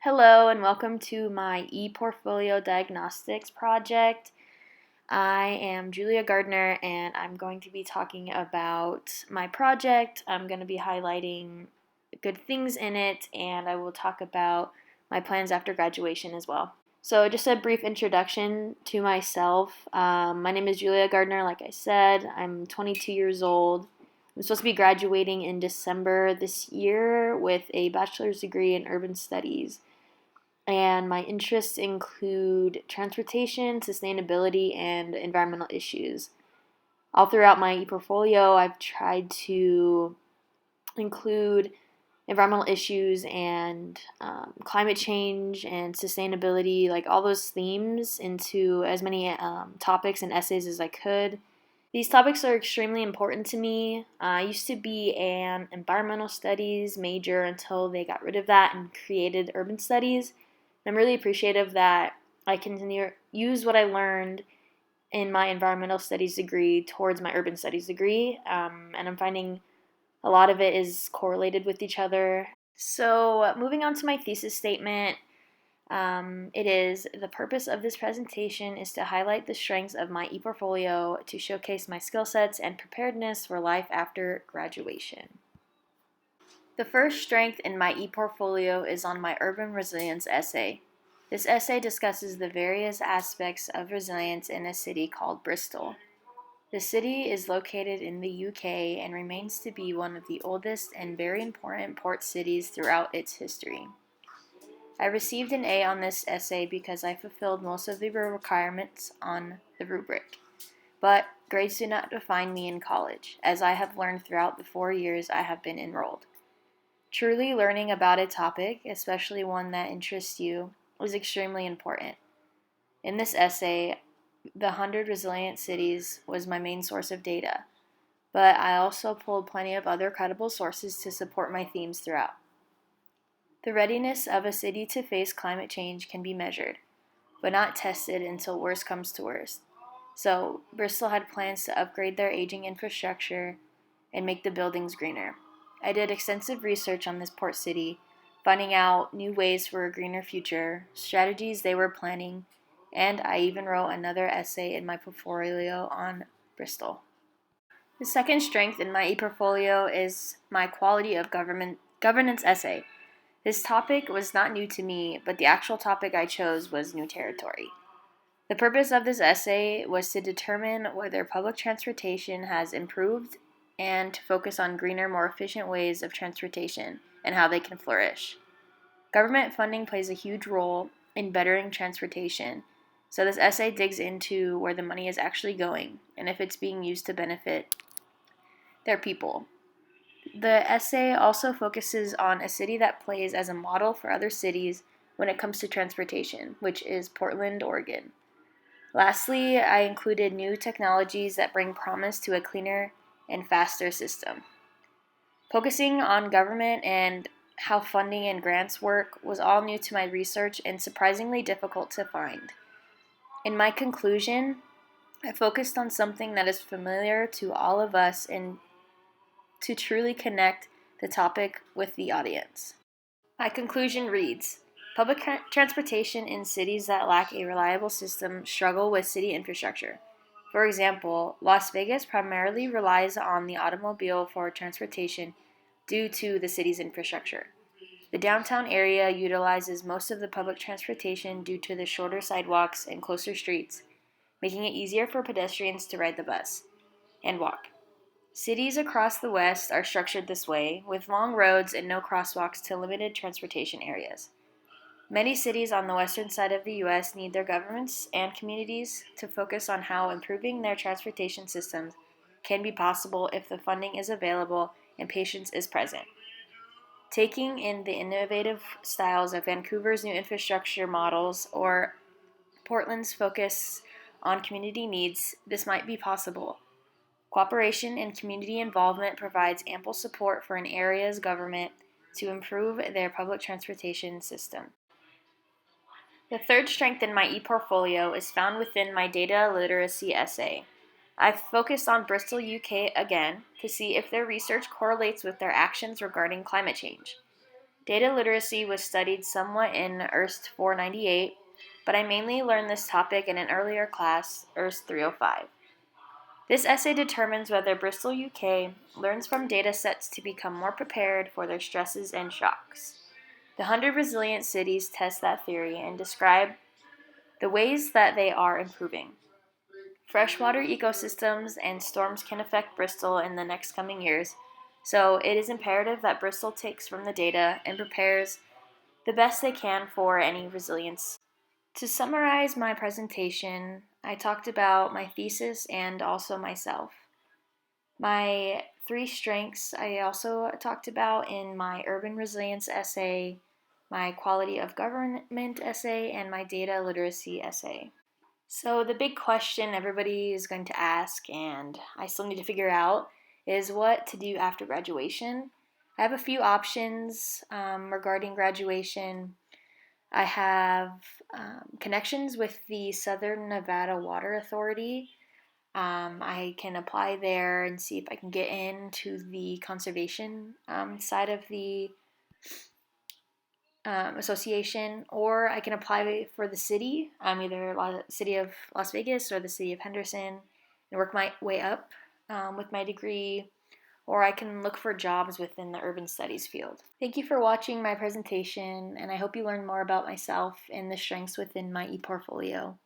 Hello and welcome to my ePortfolio diagnostics project. I am Julia Gardner and I'm going to be talking about my project. I'm going to be highlighting good things in it and I will talk about my plans after graduation as well. So, just a brief introduction to myself. My name is Julia Gardner, like I said. I'm 22 years old. I'm supposed to be graduating in December this year with a bachelor's degree in urban studies. And my interests include transportation, sustainability, and environmental issues. All throughout my ePortfolio, I've tried to include environmental issues and climate change and sustainability, like all those themes, into as many topics and essays as I could. These topics are extremely important to me. I used to be an environmental studies major until they got rid of that and created urban studies. I'm really appreciative that I can use what I learned in my environmental studies degree towards my urban studies degree, and I'm finding a lot of it is correlated with each other. So, moving on to my thesis statement, it is the purpose of this presentation is to highlight the strengths of my ePortfolio to showcase my skill sets and preparedness for life after graduation. The first strength in my ePortfolio is on my urban resilience essay. This essay discusses the various aspects of resilience in a city called Bristol. The city is located in the UK and remains to be one of the oldest and very important port cities throughout its history. I received an A on this essay because I fulfilled most of the requirements on the rubric. But grades do not define me in college, as I have learned throughout the 4 years I have been enrolled. Truly learning about a topic, especially one that interests you, is extremely important. In this essay, the 100 resilient cities was my main source of data, but I also pulled plenty of other credible sources to support my themes throughout. The readiness of a city to face climate change can be measured, but not tested until worst comes to worst. So, Bristol had plans to upgrade their aging infrastructure and make the buildings greener. I did extensive research on this port city, finding out new ways for a greener future, strategies they were planning, and I even wrote another essay in my portfolio on Bristol. The second strength in my ePortfolio is my quality of governance essay. This topic was not new to me, but the actual topic I chose was new territory. The purpose of this essay was to determine whether public transportation has improved and to focus on greener, more efficient ways of transportation and how they can flourish. Government funding plays a huge role in bettering transportation, so this essay digs into where the money is actually going and if it's being used to benefit their people. The essay also focuses on a city that plays as a model for other cities when it comes to transportation, which is Portland, Oregon. Lastly, I included new technologies that bring promise to a cleaner and faster system. Focusing on government and how funding and grants work was all new to my research and surprisingly difficult to find. In my conclusion, I focused on something that is familiar to all of us and to truly connect the topic with the audience. My conclusion reads, public transportation in cities that lack a reliable system struggle with city infrastructure. For example, Las Vegas primarily relies on the automobile for transportation due to the city's infrastructure. The downtown area utilizes most of the public transportation due to the shorter sidewalks and closer streets, making it easier for pedestrians to ride the bus and walk. Cities across the West are structured this way, with long roads and no crosswalks to limited transportation areas. Many cities on the western side of the U.S. need their governments and communities to focus on how improving their transportation systems can be possible if the funding is available and patience is present. Taking in the innovative styles of Vancouver's new infrastructure models or Portland's focus on community needs, this might be possible. Cooperation and community involvement provides ample support for an area's government to improve their public transportation system. The third strength in my ePortfolio is found within my data literacy essay. I've focused on Bristol, UK again to see if their research correlates with their actions regarding climate change. Data literacy was studied somewhat in ERST 498, but I mainly learned this topic in an earlier class, ERST 305. This essay determines whether Bristol, UK learns from data sets to become more prepared for their stresses and shocks. The 100 resilient cities test that theory and describe the ways that they are improving. Freshwater ecosystems and storms can affect Bristol in the next coming years, so it is imperative that Bristol takes from the data and prepares the best they can for any resilience. To summarize my presentation, I talked about my thesis and also myself. My three strengths I also talked about in my urban resilience essay, my quality of government essay, and my data literacy essay. So, the big question everybody is going to ask, and I still need to figure out, is what to do after graduation. I have a few options regarding graduation. I have connections with the Southern Nevada Water Authority. I can apply there and see if I can get into the conservation side of the association, or I can apply for the city, either city of Las Vegas or the city of Henderson, and work my way up with my degree, or I can look for jobs within the urban studies field. Thank you for watching my presentation, and I hope you learned more about myself and the strengths within my ePortfolio.